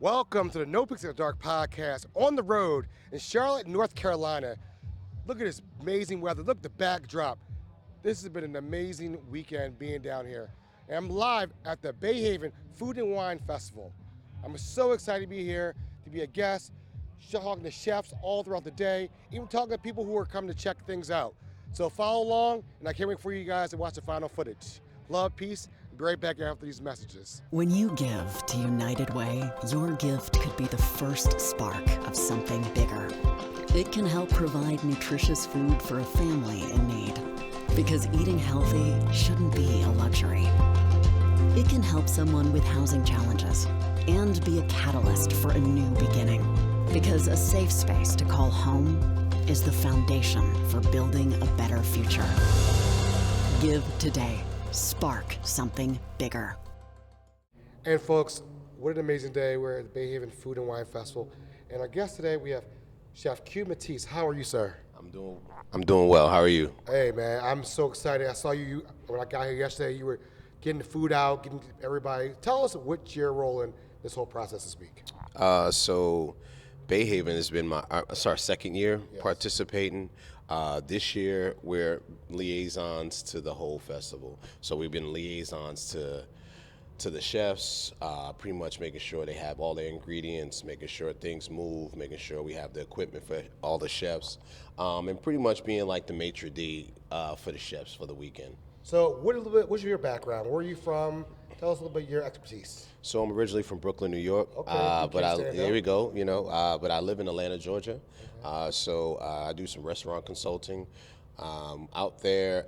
Welcome to the NoPixAfterDark podcast on the road in Charlotte, North Carolina. Look at this amazing weather. Look at the backdrop. This has been an amazing weekend being down here. And I'm live at the BayHaven Food and Wine Festival. I'm so excited to be here, to be a guest, talking to chefs all throughout the day, even talking to people who are coming to check things out. So follow along, and I can't wait for you guys to watch the final footage. Love, peace, and be right back after these messages. When you give to United Way, your gift could be the first spark of something bigger. It can help provide nutritious food for a family in need. Because eating healthy shouldn't be a luxury. It can help someone with housing challenges and be a catalyst for a new beginning. Because a safe space to call home is the foundation for building a better future. Give today. Spark something bigger. And folks, what an amazing day. We're at the BayHaven Food and Wine Festival. And our guest today, we have Chef Q Matisse. How are you, sir? I'm doing well. How are you? Hey, man, I'm so excited. I saw you when I got here yesterday. You were getting the food out, getting everybody. Tell us what's your role in this whole process this week. So BayHaven has been our second year participating. This year, we're liaisons to the whole festival. So we've been liaisons to the chefs, pretty much making sure they have all their ingredients, making sure things move, making sure we have the equipment for all the chefs, and pretty much being like the maitre d' for the chefs for the weekend. So what's your background? Where are you from? Tell us a little bit of your expertise. So I'm originally from Brooklyn, New York. Okay, there we go. But I live in Atlanta, Georgia. So I do some restaurant consulting out there.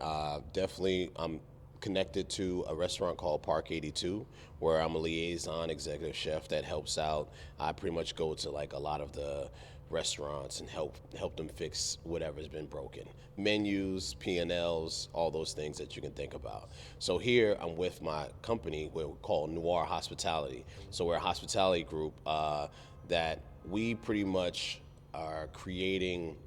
Definitely, I'm connected to a restaurant called Park 82, where I'm a liaison executive chef that helps out. I pretty much go to like a lot of the restaurants and help them fix whatever's been broken. Menus, P&Ls, all those things that you can think about. So here I'm with my company, we're called Noir Hospitality. So we're a hospitality group that we pretty much are creating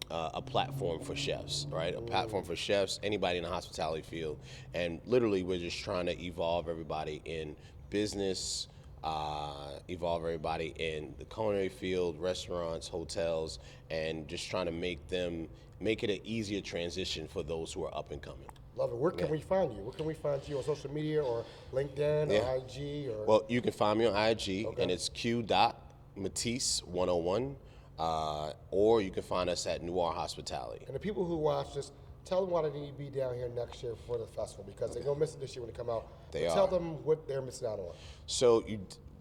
a platform for chefs, right? A platform for chefs, anybody in the hospitality field. And literally we're just trying to evolve everybody in business, evolve everybody in the culinary field, restaurants, hotels, and just trying to make it an easier transition for those who are up and coming. Love it. Where can we find you? Where can we find you on social media or LinkedIn or IG? Well, you can find me on IG, and it's q.matisse101, or you can find us at Noir Hospitality. And the people who watch this, tell them why they need to be down here next year for the festival, because they're going to miss it this year when they come out. Tell them what they're missing out on. So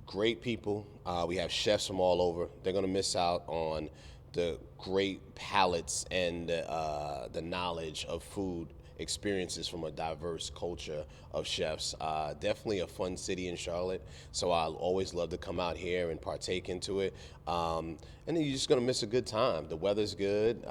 great people. We have chefs from all over. They're going to miss out on the great palates and the knowledge of food experiences from a diverse culture of chefs. Definitely a fun city in Charlotte, so I'll always love to come out here and partake into it. And then you're just gonna miss a good time. The weather's good.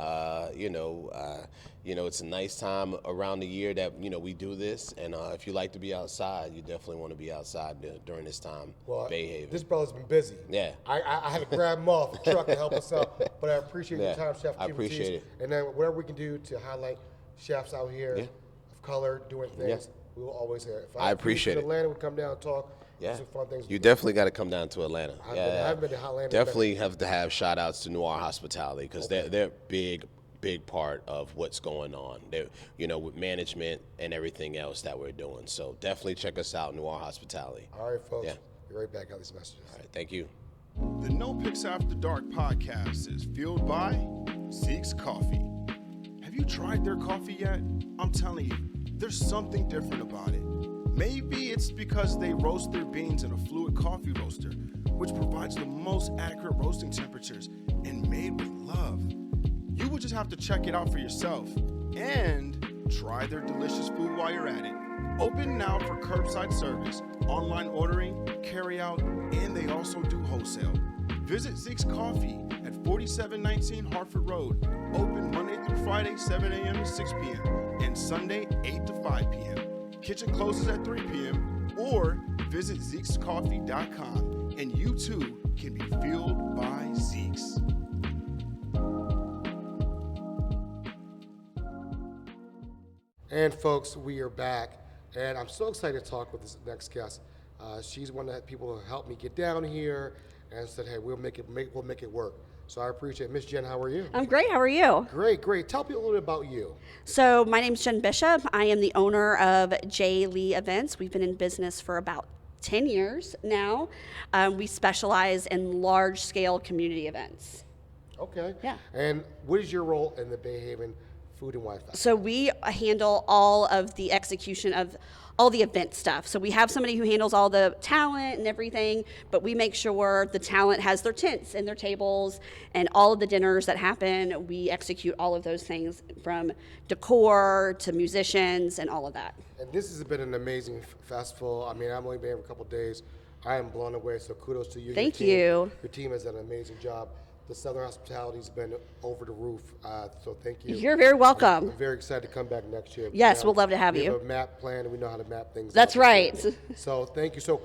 It's a nice time around the year that we do this. And if you like to be outside, you definitely want to be outside during this time. Well, BayHaven. This brother's been busy. Yeah. I had to grab him off the truck to help us out, but I appreciate your time, Chef. I appreciate it. And then whatever we can do to highlight chefs out here of color doing things, we will always hear. If I appreciate it. Atlanta would come down and talk. Yeah, some fun things. You definitely got to come down to Atlanta. I've been to Atlanta. Definitely have to have shout outs to Noir Hospitality, because they're big part of what's going on. They're, with management and everything else that we're doing. So definitely check us out, Noir Hospitality. All right, folks. Be right back on these messages. All right, thank you. The NoPixAfterDark podcast is fueled by Zeke's Coffee. Have you tried their coffee yet? I'm telling you, there's something different about it. Maybe it's because they roast their beans in a fluid coffee roaster, which provides the most accurate roasting temperatures and made with love. You will just have to check it out for yourself and try their delicious food while you're at it. Open now for curbside service, online ordering, carry out, and they also do wholesale. Visit Zeke's Coffee at 4719 Hartford Road. Open Monday through Friday, 7 a.m. to 6 p.m. and Sunday, 8 to 5 p.m. Kitchen closes at 3 p.m. or visit Zeke'sCoffee.com and you too can be fueled by Zeke's. And folks, we are back. And I'm so excited to talk with this next guest. She's one of the people who helped me get down here. and said, hey, we'll make it work. So I appreciate it. Miss Jen, how are you? I'm great. How are you? Great. Tell people a little bit about you. So my name's Jen Bishop. I am the owner of J. Lee Events. We've been in business for about 10 years now. We specialize in large-scale community events. Okay. Yeah. And what is your role in the BayHaven Food and Wine Festival? So we handle all of the execution of all the event stuff. So we have somebody who handles all the talent and everything, but we make sure the talent has their tents and their tables and all of the dinners that happen. We execute all of those things, from decor to musicians and all of that. And this has been an amazing festival. I mean, I've only been here for a couple of days. I am blown away, so kudos to you. Thank your team. you. Your team has done an amazing job. The Southern hospitality has been over the roof, so thank you. You're very welcome. I'm very excited to come back next year. Yes, we'll love to have we you. have a map plan, and we know how to map things That's out. right. So thank you. So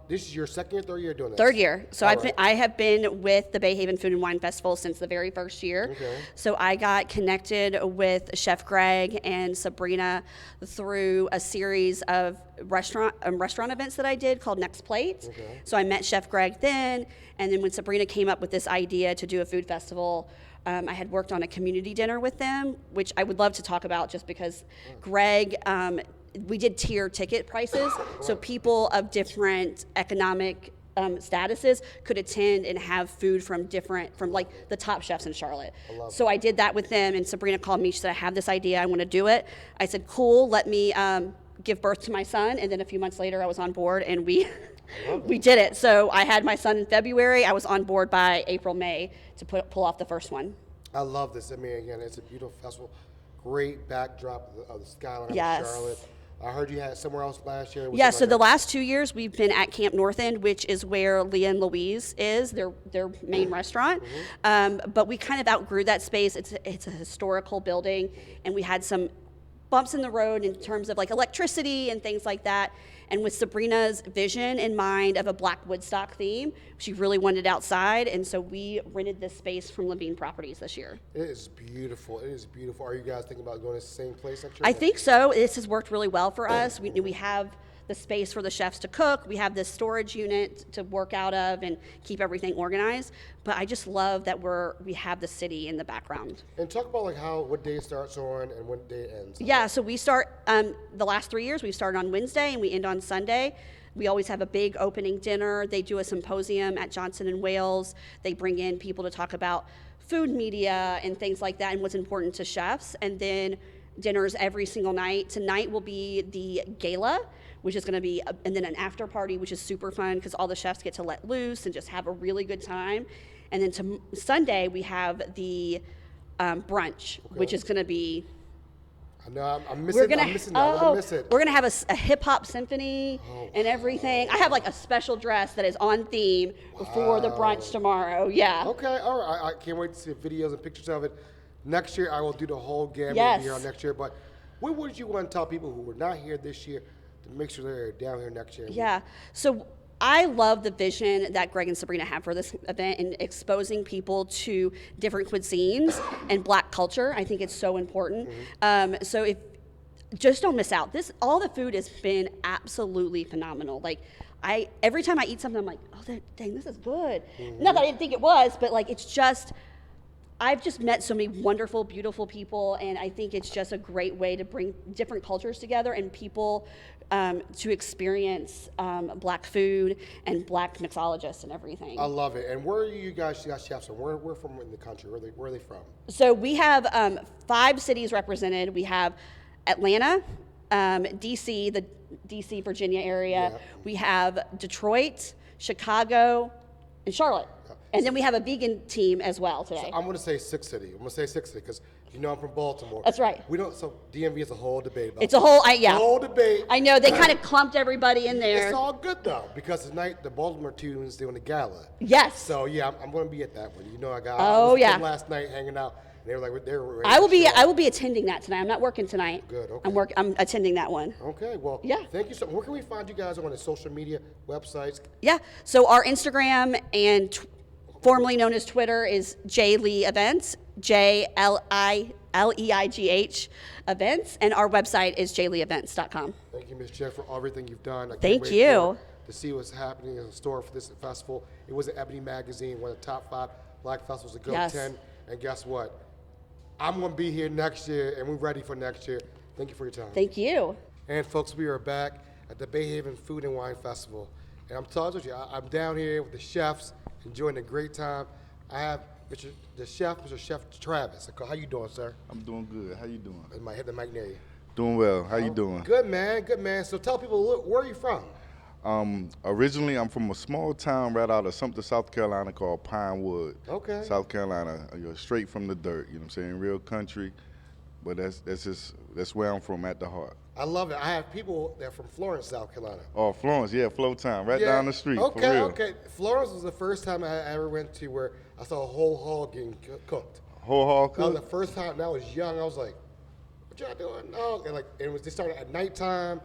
this is your second or third year doing this? Third year. So All right. I have been with the BayHaven Food and Wine Festival since the very first year. Okay. So I got connected with Chef Greg and Sabrina through a series of restaurant events that I did called Next Plate. Okay. So I met Chef Greg then, and then when Sabrina came up with this idea to do a food festival, I had worked on a community dinner with them, which I would love to talk about just because Greg, we did tier ticket prices, so people of different economic statuses could attend and have food from like the top chefs in Charlotte. So I did that with them, and Sabrina called me. She said, I have this idea, I want to do it. I said, cool, let me give birth to my son. And then a few months later I was on board, and we did it. So I had my son in February. I was on board by April, May to pull off the first one. I love this. I mean, again, it's a beautiful festival. Great backdrop of the skyline Yes. of Charlotte. I heard you had it somewhere else last year. Yeah, so the last 2 years we've been at Camp North End, which is where Leah and Louise is, their main restaurant. But we kind of outgrew that space. It's a historical building, and we had some bumps in the road in terms of like electricity and things like that. And with Sabrina's vision in mind of a Black Woodstock theme, she really wanted it outside, and so we rented this space from Levine Properties this year. It is beautiful. It is beautiful. Are you guys thinking about going to the same place next year? I think so. This has worked really well for us. We have the space for the chefs to cook. We have this storage unit to work out of and keep everything organized. But I just love that we have the city in the background. And talk about like what day it starts on and what day it ends. Yeah, so we start, the last 3 years, we've started on Wednesday and we end on Sunday. We always have a big opening dinner. They do a symposium at Johnson & Wales. They bring in people to talk about food media and things like that and what's important to chefs. And then dinners every single night. Tonight will be the gala, which is going to be, and then an after party, which is super fun because all the chefs get to let loose and just have a really good time. And then Sunday, we have the brunch, which is going to be... I know, I'm missing that. I miss it. We're going to have a hip-hop symphony and everything. I have like a special dress that is on theme for the brunch tomorrow. Yeah. Okay, all right. I can't wait to see videos and pictures of it. Next year, I will do the whole gamut Yes. here on next year. But what would you want to tell people who were not here this year to make sure they're down here next year? Yeah. So I love the vision that Greg and Sabrina have for this event and exposing people to different cuisines and Black culture. I think it's so important. So if just don't miss out. All the food has been absolutely phenomenal. Like every time I eat something, I'm like, oh, dang, this is good. Not that I didn't think it was, but like I've just met so many wonderful, beautiful people, and I think it's just a great way to bring different cultures together and people to experience Black food and Black mixologists and everything. I love it. And where are you guys chefs from? Where from in the country? Where are they from? So we have 5 cities represented. We have Atlanta, D.C., the D.C., Virginia area. Yeah. We have Detroit, Chicago, and Charlotte. And then we have a vegan team as well today. So I'm going to say Six City. because I'm from Baltimore. That's right. So DMV is a whole debate about It's a whole, yeah. whole debate. I know, they kind of clumped everybody in there. It's all good though, because tonight the Baltimore Tunes doing the gala. Yes. So yeah, I'm going to be at that one. I was Oh, with yeah. them last night hanging out. And they were like, they were ready I will to show up. be attending that tonight. I'm not working tonight. Good, okay. I'm attending that one. Okay, well, Yeah. Thank you so much. Where can we find you guys on the social media websites? Yeah. So our Instagram and formerly known as Twitter is J Lee Events, JLILEIGH Events, and our website is jleeevents.com. Thank you, Ms. Jen, for everything you've done. I can't Thank wait you. for to see what's happening in store for this festival. It was an Ebony Magazine, one of the top 5 Black festivals to go Yes. 10. And guess what? I'm going to be here next year, and we're ready for next year. Thank you for your time. Thank you. And folks, we are back at the BayHaven Food and Wine Festival. And I'm talking to you, I'm down here with the chefs, enjoying a great time. I have Mr. Chef Travis. How you doing, sir? I'm doing good. How you doing? I might hit the mic near you. Doing well. How you doing? Good, man. Good, man. So tell people, where are you from? Originally, I'm from a small town right out of Sumter, South Carolina called Pinewood. Okay. South Carolina. You're straight from the dirt. You know what I'm saying? Real country. But that's where I'm from at the heart. I love it. I have people that are from Florence, South Carolina. Oh, Florence. Yeah, Flow Town. Right down the street. Okay, for real. okay. Florence was the first time I ever went to where I saw a whole hog getting cooked. Whole hog That was cook? the first time, and I was young. I was like, "What y'all doing?" No, and they started at nighttime,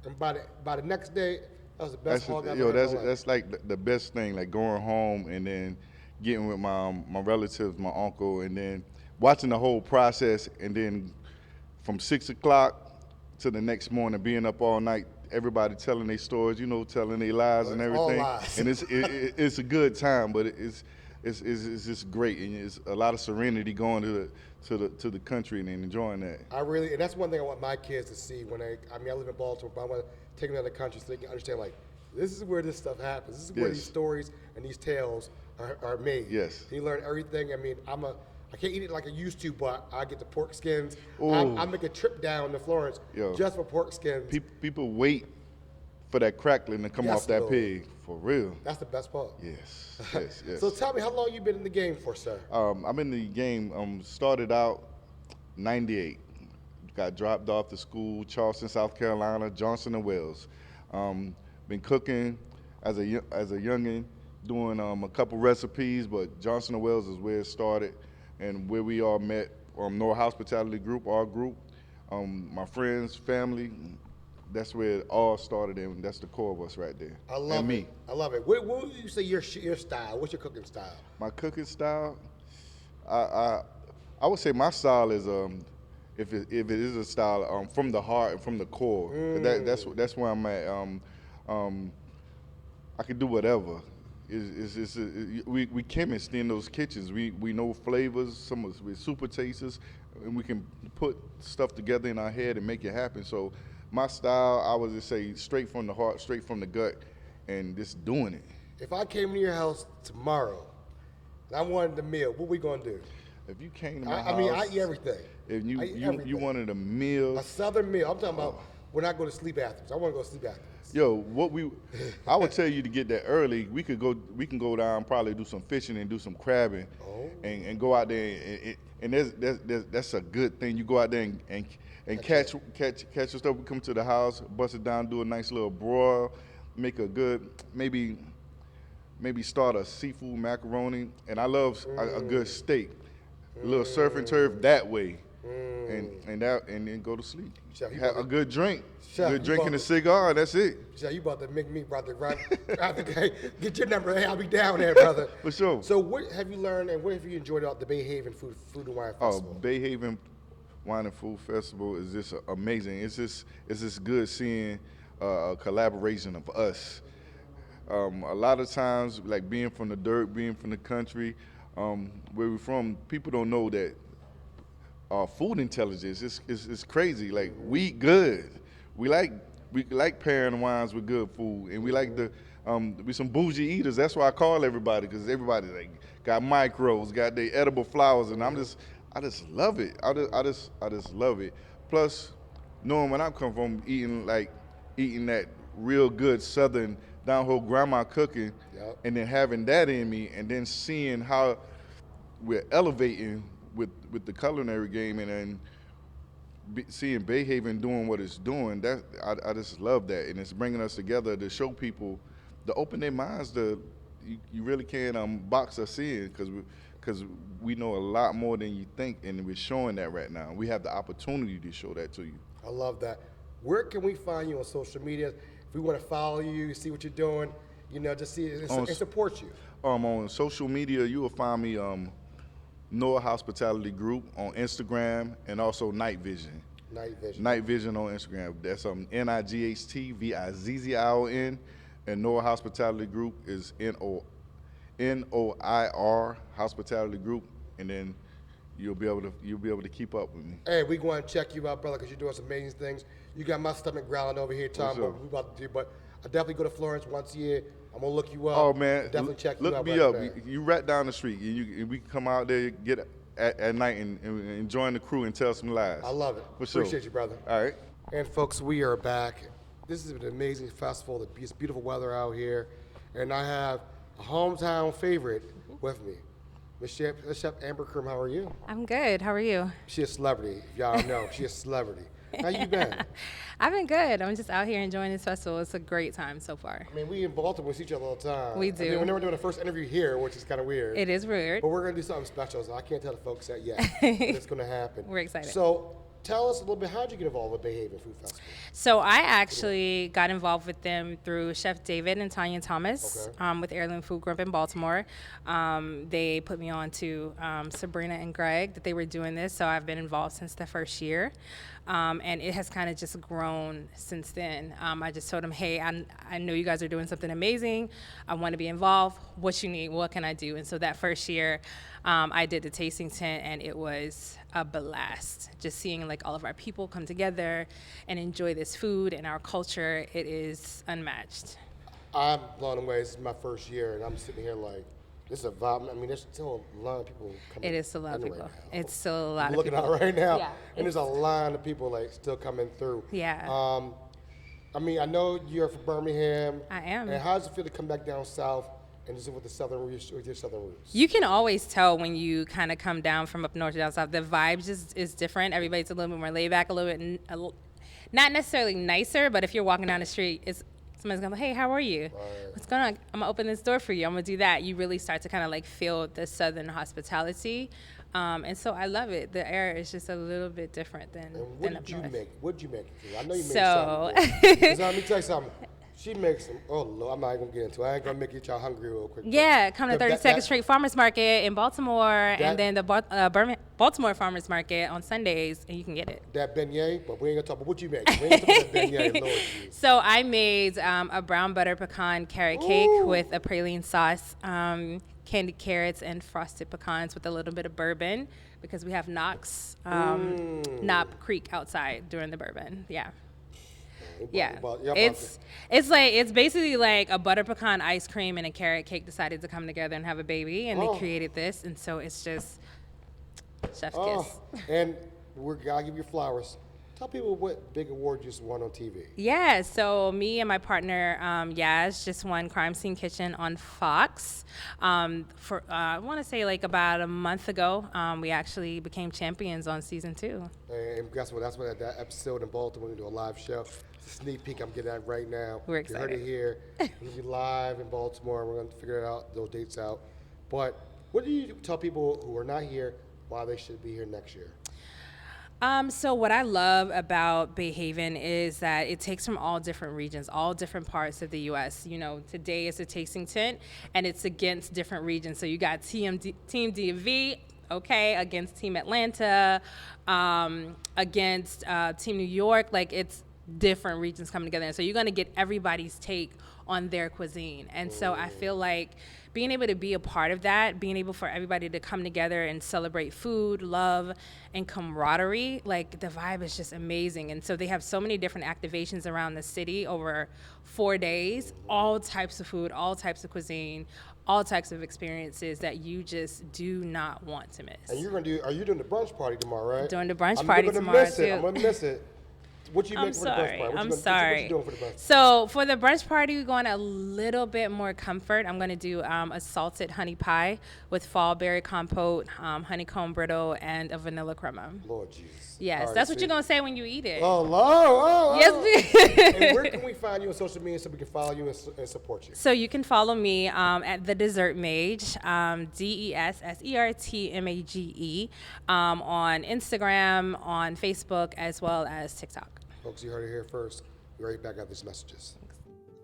and by the next day, that was the best hog I've ever had in my life. That's like the best thing, like going home and then getting with my relatives, my uncle, and then watching the whole process, and then from 6 o'clock to the next morning, being up all night, everybody telling their stories, telling their lies and It's all everything. lies. And it's a good time, but it's just great, and it's a lot of serenity going to the country and enjoying that. And that's one thing I want my kids to see when I live in Baltimore, but I want to take them to other countries so they can understand, like, this is where this stuff happens. This is where Yes. these stories and these tales are made. Yes. You learn everything. I mean, I can't eat it like I used to, but I get the pork skins. Ooh. I make a trip down to Florence just for pork skins. People wait for that crackling to come Yes, off that Lord. pig, for real. That's the best part. Yes, yes. So tell me, how long you been in the game for, sir? I'm in the game, started out 98. Got dropped off to school, Charleston, South Carolina, Johnson & Wales. Been cooking as a youngin', doing a couple recipes, but Johnson & Wales is where it started and where we all met. Noah Hospitality Group, our group, my friends, family. That's where it all started, and that's the core of us right there. I love and it. me. I love it. What would you say your style? What's your cooking style? My cooking style, I would say my style is if it is a style from the heart and from the core. That's where I'm at. I can do whatever. We chemists in those kitchens. We know flavors. Some of us we're super tasters, and we can put stuff together in our head and make it happen. So my style, I would just say, straight from the heart, straight from the gut, and just doing it. If I came to your house tomorrow and I wanted a meal, what we gonna do? If you came to my house, I mean, I eat everything. If I eat you everything. wanted a meal, A southern meal. I'm talking about when I go to sleep afterwards. I want to go to sleep afterwards. yo, I would tell you to get there early. We can go down, probably do some fishing and do some crabbing, and go out there and that's a good thing. You go out there and catch your stuff. We come to the house, bust it down, do a nice little broil, make a good maybe start a seafood macaroni, and I love a good steak, a little surf and turf that way, and then go to sleep. Chef, you Have about a to- good drink, Chef, good you drink about and a to- cigar. That's it. So you about to make me brother right after get your number. Hey, I'll be down there, brother. For sure. So what have you learned and what have you enjoyed about the BayHaven Food and Wine Festival? BayHaven Wine and Food Festival is just amazing. It's just good seeing a collaboration of us. A lot of times, like being from the dirt, being from the country, where we're from, people don't know that our food intelligence is crazy. Like, we good. We like pairing wines with good food, and we like to be some bougie eaters. That's why I call everybody, because everybody like got micros, got their edible flowers, and I just love it. I just love it. Plus, knowing when I come from, eating that real good Southern down-home grandma cooking, Yep. and then having that in me, and then seeing how we're elevating with the culinary game, and then seeing BayHaven doing what it's doing, that I just love that, and it's bringing us together to show people, to open their minds to you really can box us in, because we know a lot more than you think, and we're showing that right now. We have the opportunity to show that to you. I love that. Where can we find you on social media? If we want to follow you, see what you're doing, just see it and support you. On social media, you will find me Noah Hospitality Group on Instagram, and also Night Vision. Night Vision. Night Vision on Instagram. That's NightVizion. And Noah Hospitality Group is NOIR Hospitality Group, and then you'll be able to keep up with me. Hey, we going to check you out, brother, because you're doing some amazing things. You got my stomach growling over here, Tom. What we about to do, but I definitely go to Florence once a year. I'm gonna look you up. Oh man, definitely check you out. Look me up. You right down the street. We can come out there, get at night, and join the crew and tell some lies. I love it. For sure. Appreciate you, brother. All right. And folks, we are back. This is an amazing festival. It's beautiful weather out here, and I have a hometown favorite with me. Miss Chef Amber Krim, how are you? I'm good. How are you? She's a celebrity. If y'all know, she's a celebrity. How you been? I've been good. I'm just out here enjoying this festival. It's a great time so far. I mean, we in Baltimore, we see each other all the time. We do. I mean, we're never doing the first interview here, which is kind of weird. It is weird. But we're going to do something special, so I can't tell the folks that yet. But it's going to happen. We're excited. So tell us a little bit, how did you get involved with BayHaven Food Festival? So I actually got involved with them through Chef David and Tanya Thomas with Heirloom Food Group in Baltimore. They put me on to Sabrina and Greg that they were doing this, so I've been involved since the first year. And it has kind of just grown since then. I just told them, hey, I know you guys are doing something amazing. I want to be involved. What you need? What can I do? And so that first year, I did the tasting tent, and it was a blast. Just seeing like all of our people come together and enjoy this food and our culture, it is unmatched. I'm blown away. This is my first year, and I'm sitting here like, this is a vibe. I mean, there's still a lot of people coming. It is still a lot of people. Now. It's still a lot I'm of looking people. out right now, Yeah, and there's a line of people like still coming through. Yeah. I mean, I know you're from Birmingham. I am. And how does it feel to come back down south and just with the southern roots? You can always tell when you kind of come down from up north to down south. The vibe just is different. Everybody's a little bit more laid back, a little bit, not necessarily nicer, but if you're walking down the street, somebody's going to hey, how are you? Right. What's going on? I'm going to open this door for you. I'm going to do that. You really start to kind of like feel the southern hospitality. And so I love it. The air is just a little bit different than up north. What did you make? I know you made something. Let me tell you something. She makes them. Oh, Lord, I'm not even going to get into it. I ain't going to make y'all hungry real quick. Yeah, come to 32nd Street Farmers Market in Baltimore, and then the Baltimore Farmers Market on Sundays, and you can get it. That beignet, but we ain't going to talk about what you make. We ain't going to talk about that beignet, Lord Jesus. So I made a brown butter pecan carrot cake with a praline sauce, candied carrots, and frosted pecans with a little bit of bourbon, because we have Knox Creek outside during the bourbon. Yeah. Yeah, it's basically like a butter pecan ice cream and a carrot cake decided to come together and have a baby, and they created this, and so it's just chef's kiss. And I'll give you flowers. Tell people what big award you just won on TV. Yeah, so me and my partner Yaz just won Crime Scene Kitchen on Fox. For I want to say like about a month ago, we actually became champions on season 2. And guess what? That's what that episode in Baltimore, we're going to do a live show. It's a sneak peek I'm getting at right now. We're excited. You heard it here. We're going to be live in Baltimore. We're going to figure it out, those dates out. But what do you tell people who are not here why they should be here next year? So what I love about BayHaven is that it takes from all different regions, all different parts of the U.S. You know, today is a tasting tent, and it's against different regions. So you got Team DMV, against Team Atlanta, against Team New York. Like, it's different regions coming together. And so you're going to get everybody's take on their cuisine. And so I feel like being able to be a part of that, being able for everybody to come together and celebrate food, love, and camaraderie, like the vibe is just amazing. And so they have so many different activations around the city over 4 days, all types of food, all types of cuisine, all types of experiences that you just do not want to miss. And are you doing the brunch party tomorrow, right? Doing the brunch party tomorrow, too. I'm going to miss it. What you make for the brunch party? I'm sorry. What you doing for the brunch party? So for the brunch party, we're going a little bit more comfort. I'm going to do a salted honey pie with fall berry compote, honeycomb brittle, and a vanilla crema. Lord Jesus. Yes, that's what you're going to say when you eat it. Oh. Yes. And where can we find you on social media so we can follow you and support you? So you can follow me at The Dessert Mage, DESSERTMAGE, on Instagram, on Facebook, as well as TikTok. Folks, you heard it here first. We'll be right back after these messages.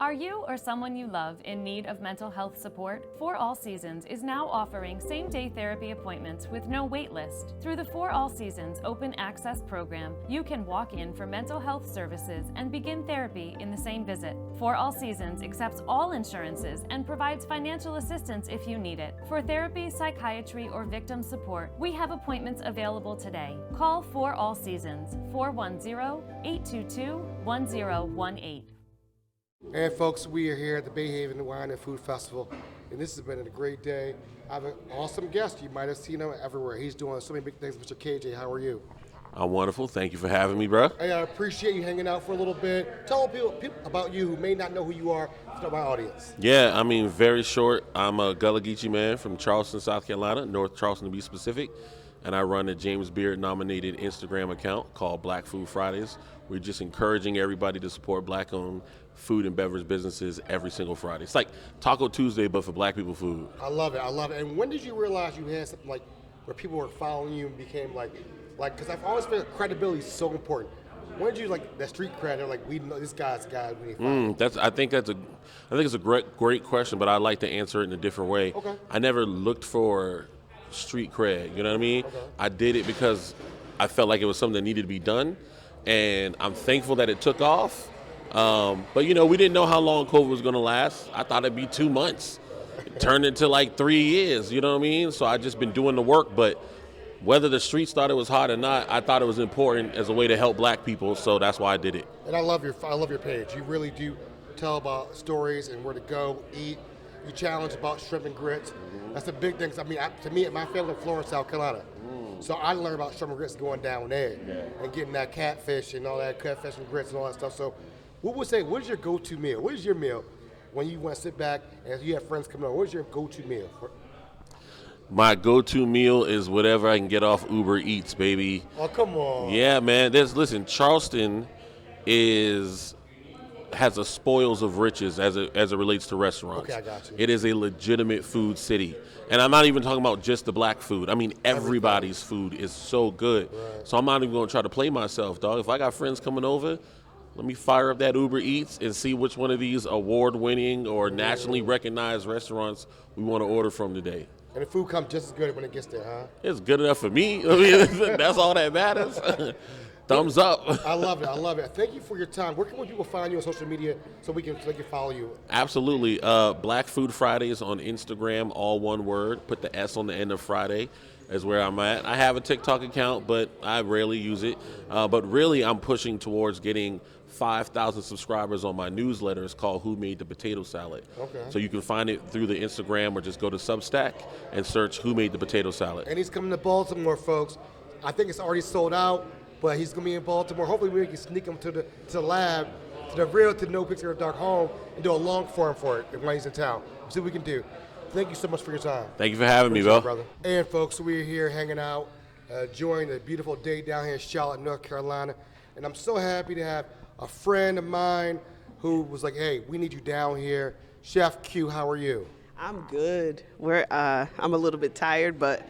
Are you or someone you love in need of mental health support? For All Seasons is now offering same-day therapy appointments with no wait list. Through the For All Seasons Open Access program, you can walk in for mental health services and begin therapy in the same visit. For All Seasons accepts all insurances and provides financial assistance if you need it. For therapy, psychiatry, or victim support, we have appointments available today. Call For All Seasons, 410-822-1018. And folks, we are here at the BayHaven Wine and Food Festival, and this has been a great day. I have an awesome guest. You might have seen him everywhere. He's doing so many big things. Mr. KJ, how are you? I'm wonderful. Thank you for having me, bro. Hey, I appreciate you hanging out for a little bit. Tell people about you who may not know who you are to my audience. Yeah, I mean, very short. I'm a Gullah Geechee man from Charleston, South Carolina, North Charleston to be specific, and I run a James Beard-nominated Instagram account called Black Food Fridays. We're just encouraging everybody to support Black-owned food and beverage businesses every single Friday. It's like Taco Tuesday, but for Black people food. I love it. I love it. And when did you realize you had something like where people were following you and became like, because I've always felt credibility is so important. When did you like that street cred? They're like, we know this guy's the guy we need to follow. I think it's a great question, but I'd like to answer it in a different way. Okay. I never looked for street cred. You know what I mean? Okay. I did it because I felt like it was something that needed to be done, and I'm thankful that it took off. But we didn't know how long COVID was going to last. I thought it'd be 2 months. It turned into like 3 years, you know what I mean? So I just been doing the work, but whether the streets thought it was hot or not, I thought it was important as a way to help Black people, so that's why I did it. And I love your page. You really do tell about stories and where to go, eat. You challenge about shrimp and grits. That's a big thing. I mean, to me, my family in Florence, South Carolina. So I learned about shrimp and grits going down there and getting that catfish and all that catfish and grits and all that stuff. So what is your go-to meal? What is your meal when you want to sit back and you have friends coming over? What is your go-to meal? My go-to meal is whatever I can get off Uber Eats, baby. Oh, come on. Yeah, man. Listen, Charleston has a spoils of riches as it relates to restaurants. Okay, I got you. It is a legitimate food city. And I'm not even talking about just the Black food. I mean, everybody's food is so good. Right. So I'm not even going to try to play myself, dog. If I got friends coming over, let me fire up that Uber Eats and see which one of these award-winning or nationally recognized restaurants we want to order from today. And the food comes just as good when it gets there, huh? It's good enough for me. I mean, that's all that matters. Thumbs up. I love it. I love it. Thank you for your time. Where can people find you on social media so they can follow you? Absolutely. Black Food Fridays on Instagram, all one word. Put the S on the end of Friday is where I'm at. I have a TikTok account, but I rarely use it. But really, I'm pushing towards getting 5,000 subscribers on my newsletter. It's called Who Made the Potato Salad. Okay. So you can find it through the Instagram or just go to Substack and search Who Made the Potato Salad. And he's coming to Baltimore, folks. I think it's already sold out, but he's going to be in Baltimore. Hopefully we can sneak him to the lab, to NoPixAfterDark home, and do a long form for it when he's in town. See what we can do. Thank you so much for your time. Thank you for having me, bro. brother. And folks, we're here hanging out, enjoying a beautiful day down here in Charlotte, North Carolina. And I'm so happy to have a friend of mine who was like, hey, we need you down here. Chef Q, how are you? I'm good. I'm a little bit tired, but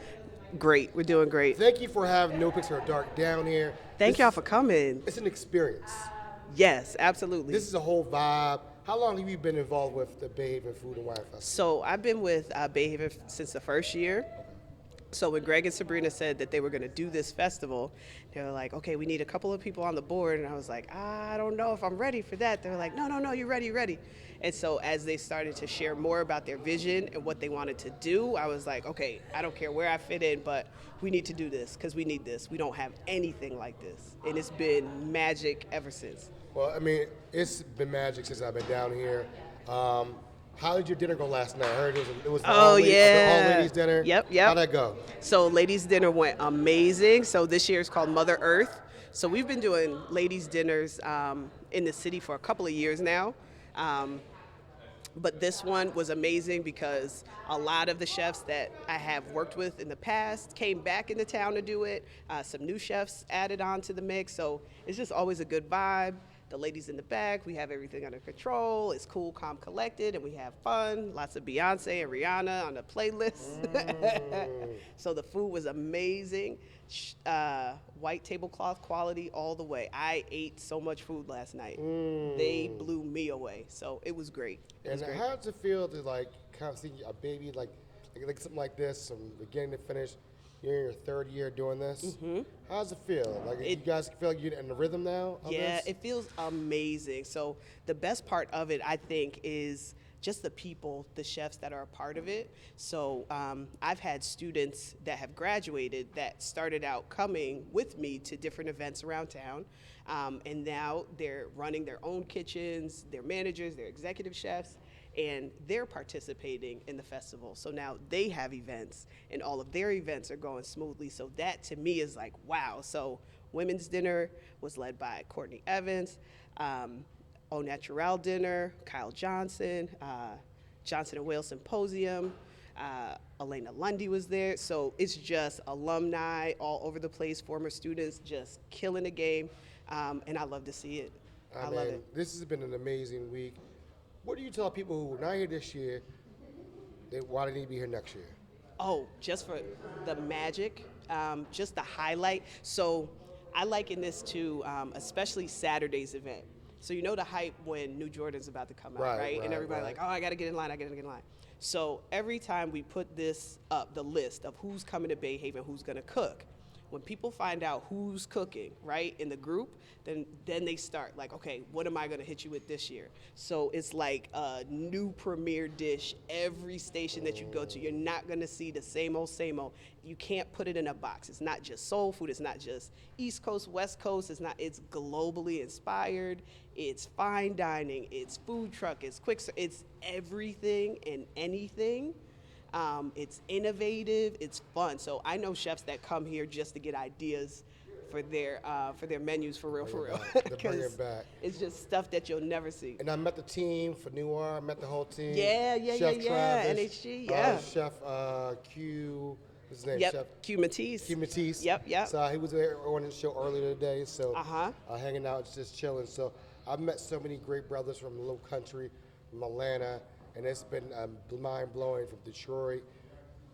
great. We're doing great. Thank you for having NoPixAfterDark down here. Thank y'all for coming. It's an experience. Yes, absolutely. This is a whole vibe. How long have you been involved with the BayHaven Food and Wine Festival? So I've been with BayHaven since the first year. So when Greg and Sabrina said that they were going to do this festival, they were like, okay, we need a couple of people on the board. And I was like, I don't know if I'm ready for that. They were like, no, you're ready. And so as they started to share more about their vision and what they wanted to do, I was like, okay, I don't care where I fit in, but we need to do this because we need this. We don't have anything like this. And it's been magic ever since. Well, I mean, it's been magic since I've been down here. How did your dinner go last night? I heard it was the all ladies dinner. Yep. How'd that go? So ladies dinner went amazing. So this year is called Mother Earth. So we've been doing ladies dinners in the city for a couple of years now. But this one was amazing because a lot of the chefs that I have worked with in the past came back into town to do it. Some new chefs added on to the mix. So it's just always a good vibe. the ladies in the back, we have everything under control. It's cool, calm, collected, and we have fun. Lots of Beyonce and Rihanna on the playlist. So the food was amazing. White tablecloth quality all the way. I ate so much food last night. They blew me away. So it was great. How does it feel to like kind of see a baby like something like this from beginning to finish? You're in your third year doing this. How does it feel? Like you guys feel like you're in the rhythm now of this? It feels amazing. So the best part of it, I think, is just the people, the chefs that are a part of it. So I've had students that have graduated that started out coming with me to different events around town. And now they're running their own kitchens, they're managers, they're executive chefs, and they're participating in the festival. So now they have events, and all of their events are going smoothly. So that to me is like, wow. So women's dinner was led by Courtney Evans, Au Natural dinner, Kyle Johnson, Johnson & Wales Symposium, Elena Lundy was there. So it's just alumni all over the place, former students just killing the game, and I love to see it. I love it. This has been an amazing week. What do you tell people who are not here this year, why they need to be here next year? Oh, just for the magic, just the highlight. So I liken this to especially Saturday's event. So you know the hype when new Jordan's about to come out, right? And everybody like, oh, I got to get in line, So every time we put this up, the list of who's coming to BayHaven, who's going to cook, when people find out who's cooking, right, in the group, then they start like, okay, what am I going to hit you with this year? So it's like a new premiere dish every station that you go to. You're not going to see the same old, same old. You can't put it in a box. It's not just soul food. It's not just East Coast, West Coast. It's globally inspired. It's fine dining. It's food truck. It's quick. It's everything and anything. It's innovative, it's fun. So I know chefs that come here just to get ideas for their menus for real. To bring it back. It's just stuff that you'll never see. And I met the team for Noir, I met the whole team. Chef Travis, NHG, Chef Q, what's his name? Yep, Chef Q Matisse. Q Matisse. Yep. So he was there on the show earlier today, so hanging out, just chilling. So I've met so many great brothers from the Low Country, from Atlanta, and it's been mind-blowing, from Detroit,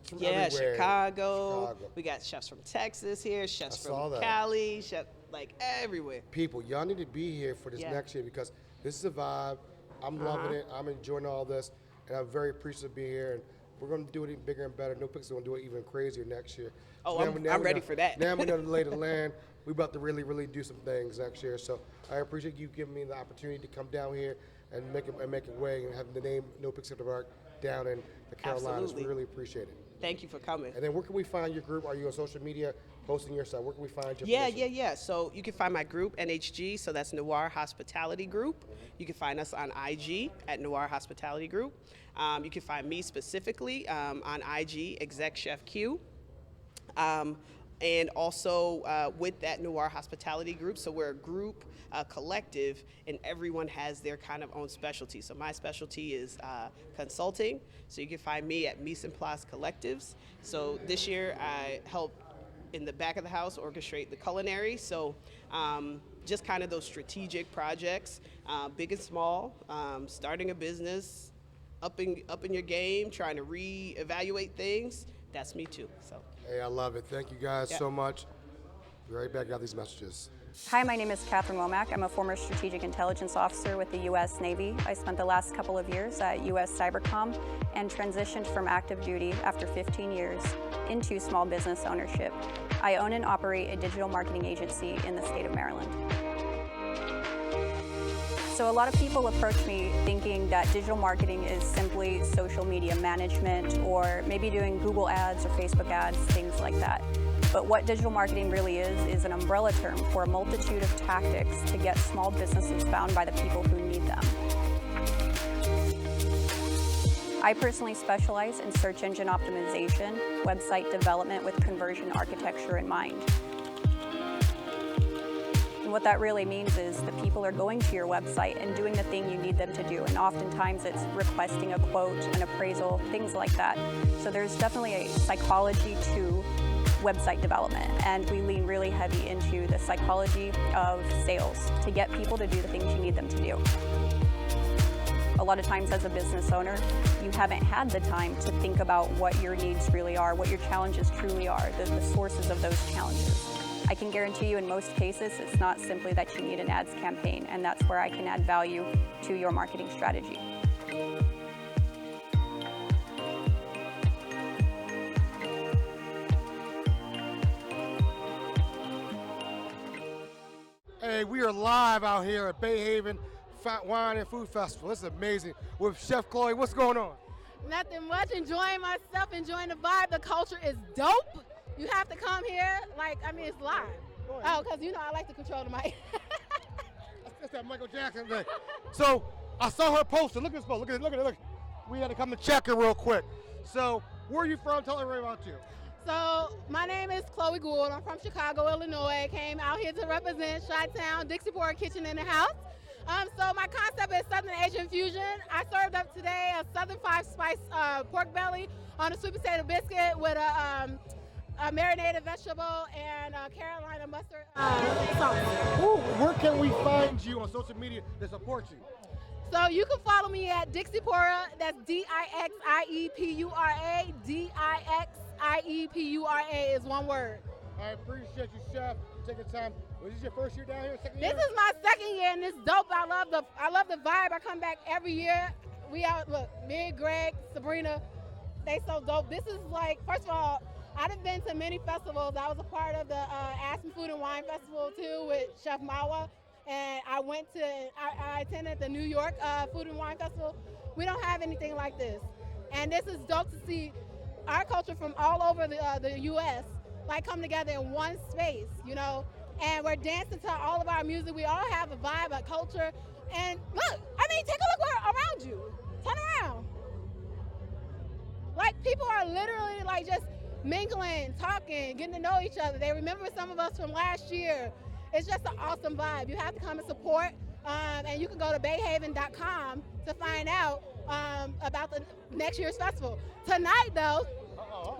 from everywhere. Chicago. We got chefs from Texas here, chefs from Cali, like everywhere. People, y'all need to be here for this next year, because this is a vibe. I'm loving it. I'm enjoying all this, and I'm very appreciative of being here. And we're going to do it even bigger and better. NoPix is going to do it even crazier next year. Oh, I'm ready for that. Now we know the lay of the land. We're about to really, really do some things next year. So I appreciate you giving me the opportunity to come down here and make it way, and have the name NoPixAfterDark down in the Carolinas. Absolutely. We really appreciate it. Thank you for coming. And then where can we find your group? Are you on social media posting your stuff? Where can we find your Yeah. So you can find my group, NHG, so that's Noir Hospitality Group. You can find us on IG at Noir Hospitality Group. You can find me specifically on IG, Exec Chef Q. And also with that Noir Hospitality Group, so we're a group, collective, and everyone has their kind of own specialty. So my specialty is consulting, so you can find me at Mise en Place Collectives. So this year I helped in the back of the house orchestrate the culinary, so just kind of those strategic projects, big and small, starting a business, upping your game, trying to reevaluate things. That's me too. So. Hey, I love it. Thank you guys so much. Be right back. Got these messages. Hi, my name is Catherine Womack. I'm a former strategic intelligence officer with the U.S. Navy. I spent the last couple of years at U.S. Cybercom and transitioned from active duty after 15 years into small business ownership. I own and operate a digital marketing agency in the state of Maryland. So a lot of people approach me thinking that digital marketing is simply social media management, or maybe doing Google ads or Facebook ads, things like that. But what digital marketing really is an umbrella term for a multitude of tactics to get small businesses found by the people who need them. I personally specialize in search engine optimization, website development with conversion architecture in mind. And what that really means is the people are going to your website and doing the thing you need them to do. And oftentimes it's requesting a quote, an appraisal, things like that. So there's definitely a psychology to website development, and we lean really heavy into the psychology of sales to get people to do the things you need them to do. A lot of times as a business owner, you haven't had the time to think about what your needs really are, what your challenges truly are, the sources of those challenges. I can guarantee you in most cases, it's not simply that you need an ads campaign, and that's where I can add value to your marketing strategy. Hey, we are live out here at BayHaven Wine and Food Festival. This is amazing. With Chef Chloe, what's going on? Nothing much, enjoying myself, enjoying the vibe. The culture is dope. You have to come here, it's live. Oh, because I like to control the mic. That's that Michael Jackson thing. So, I saw her poster. Look at this post. Look at it. We had to come to check her real quick. So, where are you from? Tell everybody about you. So, my name is Chloe Gould. I'm from Chicago, Illinois. Came out here to represent Chi-Town, Dixie-Port Kitchen in the house. So my concept is Southern Asian fusion. I served up today a Southern 5-spice pork belly on a sweet potato biscuit with a marinated vegetable and Carolina mustard sauce. Where can we find you on social media to support you? So you can follow me at Dixiepura. That's Dixiepura. Dixiepura is one word. I appreciate you, Chef, taking time. Was this your first year down here? Second year? This is my second year, and it's dope. I love the vibe. I come back every year. Look, me, Greg, Sabrina, they so dope. This is first of all, I've been to many festivals. I was a part of the Aspen Food and Wine Festival too with Chef Mawa, and I attended the New York Food and Wine Festival. We don't have anything like this, and this is dope to see our culture from all over the U.S. come together in one space, and we're dancing to all of our music. We all have a vibe, a culture, and look, take a look around you. Turn around. People are literally just mingling, talking, getting to know each other. They remember some of us from last year. It's just an awesome vibe. You have to come and support, and you can go to BayHaven.com to find out about the next year's festival. Tonight, though,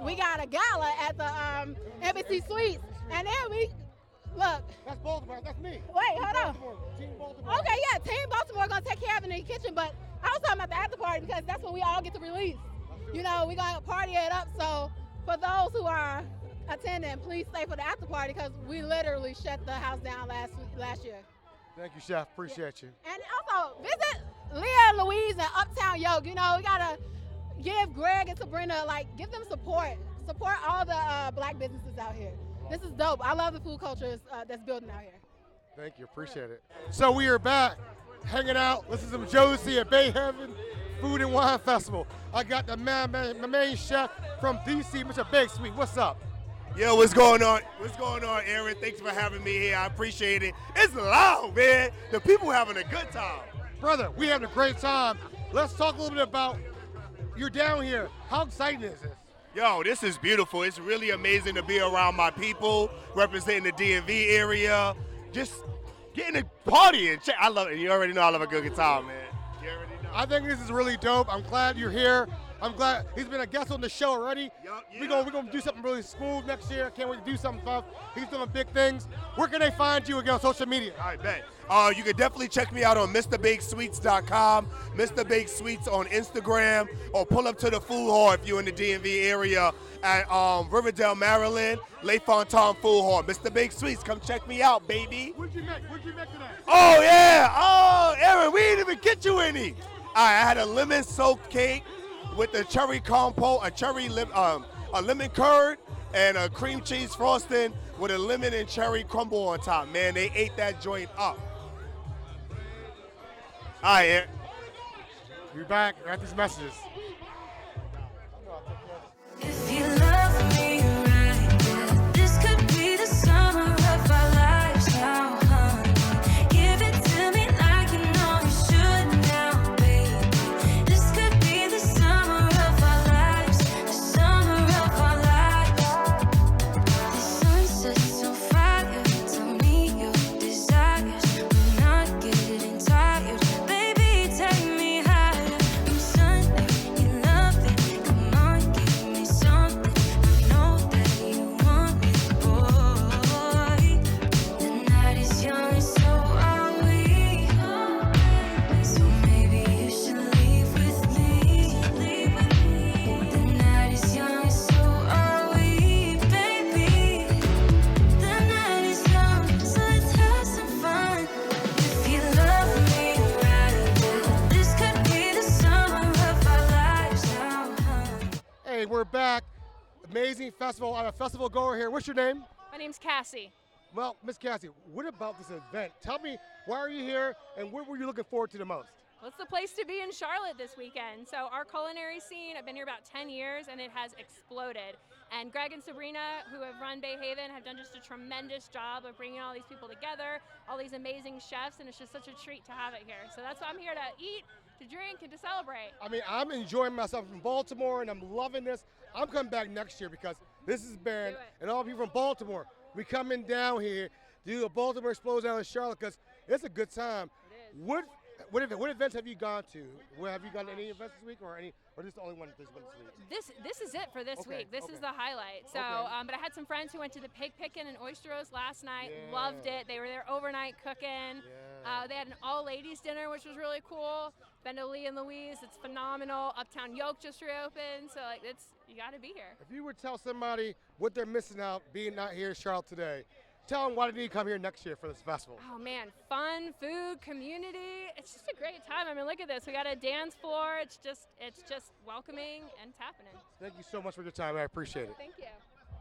we got a gala at the Embassy Suites, and then look. That's Baltimore. That's me. Wait, hold on. Team Baltimore. Okay, yeah, Team Baltimore gonna take care of it in the kitchen, but I was talking about the after party because that's when we all get to release. We're gonna party it up. So for those who are attending, please stay for the after party because we literally shut the house down last year. Thank you, Chef. Appreciate you. And also visit Leah and Louise and Uptown Yoke. We gotta give Greg and Sabrina, give them support. Support all the black businesses out here. This is dope. I love the food culture that's building out here. Thank you. Appreciate it. So we are back, hanging out, listening to some Josie at BayHaven Food and Wine Festival. I got my main chef from DC, Mr. Big Sweet. What's up? Yo, what's going on? What's going on, Aaron? Thanks for having me here. I appreciate it. It's loud, man. The people having a good time. Brother, we having a great time. Let's talk a little bit about you're down here. How exciting is this? Yo, this is beautiful. It's really amazing to be around my people, representing the DMV area, just getting a party and check. I love it. You already know I love a good time, man. You already know. I think this is really dope. I'm glad you're here. I'm glad he's been a guest on the show already. Yeah. We're gonna do something really smooth next year. Can't wait to do something fun. He's doing big things. Where can they find you again on social media? I bet. You can definitely check me out on MrBakeSweets.com, Mr. Bake Sweets on Instagram, or pull up to the food hall if you're in the DMV area at Riverdale, Maryland, Lake Fontaine Food Hall. Mr. Bake Sweets, come check me out, baby. What'd you make today? Oh, yeah. Oh, Aaron, we didn't even get you any. I had a lemon-soaked cake with a cherry compote, a lemon curd, and a cream cheese frosting with a lemon and cherry crumble on top. Man, they ate that joint up. All right, Aaron. We're back after these messages. If you love me right, yeah, this could be the summer of our lives now, honey. Give it to me like you know you should now, baby. This could be the summer of our lives, the summer of our lives. The sun sets on fire, tell me your desires. I'm not getting tired, baby, take me higher. I'm Sunday in Hey, we're back. Amazing festival. I'm a festival goer here. What's your name? My name's Cassie. Well, Miss Cassie, what about this event? Tell me, why are you here and what were you looking forward to the most? Well, it's the place to be in Charlotte this weekend. So our culinary scene, I've been here about 10 years and it has exploded. And Greg and Sabrina, who have run BayHaven, have done just a tremendous job of bringing all these people together, all these amazing chefs, and it's just such a treat to have it here. So that's why I'm here to eat, to drink, and to celebrate. I mean, I'm enjoying myself from Baltimore and I'm loving this. I'm coming back next year because this has been, and all people from Baltimore, we coming down here to do a Baltimore Explosion down in Charlotte because it's a good time. It is. What events have you gone to? Have you gone to any events this week or this is the only one this week? This is it for this week. This is the highlight. So, but I had some friends who went to the Pickin and Oyster last night. Yeah. Loved it. They were there overnight cooking. Yeah. They had an all-ladies dinner, which was really cool. Bendo Lee and Louise, it's phenomenal. Uptown Yoke just reopened, so like you got to be here. If you would tell somebody what they're missing out being not here in Charlotte today, tell them why they need to come here next year for this festival. Oh man, fun, food, community. It's just a great time. I mean, look at this. We got a dance floor. It's just welcoming and it's happening. Thank you so much for your time. I appreciate it. Thank you.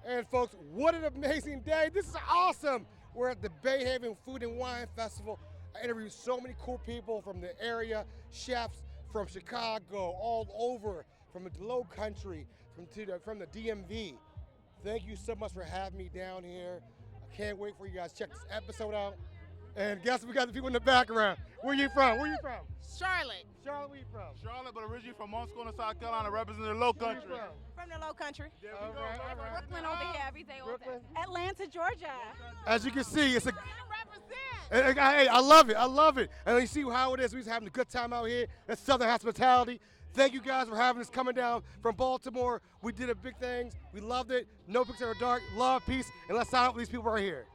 And folks, what an amazing day. This is awesome. We're at the BayHaven Food and Wine Festival. I interviewed so many cool people from the area, chefs from Chicago, all over, from the Low Country, from the DMV. Thank you so much for having me down here. I can't wait for you guys to check this episode out. And guess we got the people in the background. Where you from? Where you from? Charlotte. Charlotte, where you from? Charlotte, but originally from Monscona, South Carolina, representing the Low Country. Where you From the Low Country. All right. Brooklyn over here every day. Brooklyn. Atlanta, Georgia. As you can see, it's a. Hey, I love it. I love it. And you see how it is. We're just having a good time out here. That's Southern hospitality. Thank you guys for having us coming down from Baltimore. We did a big thing. We loved it. NoPixAfterDark, love, peace, and let's sign up with these people right here.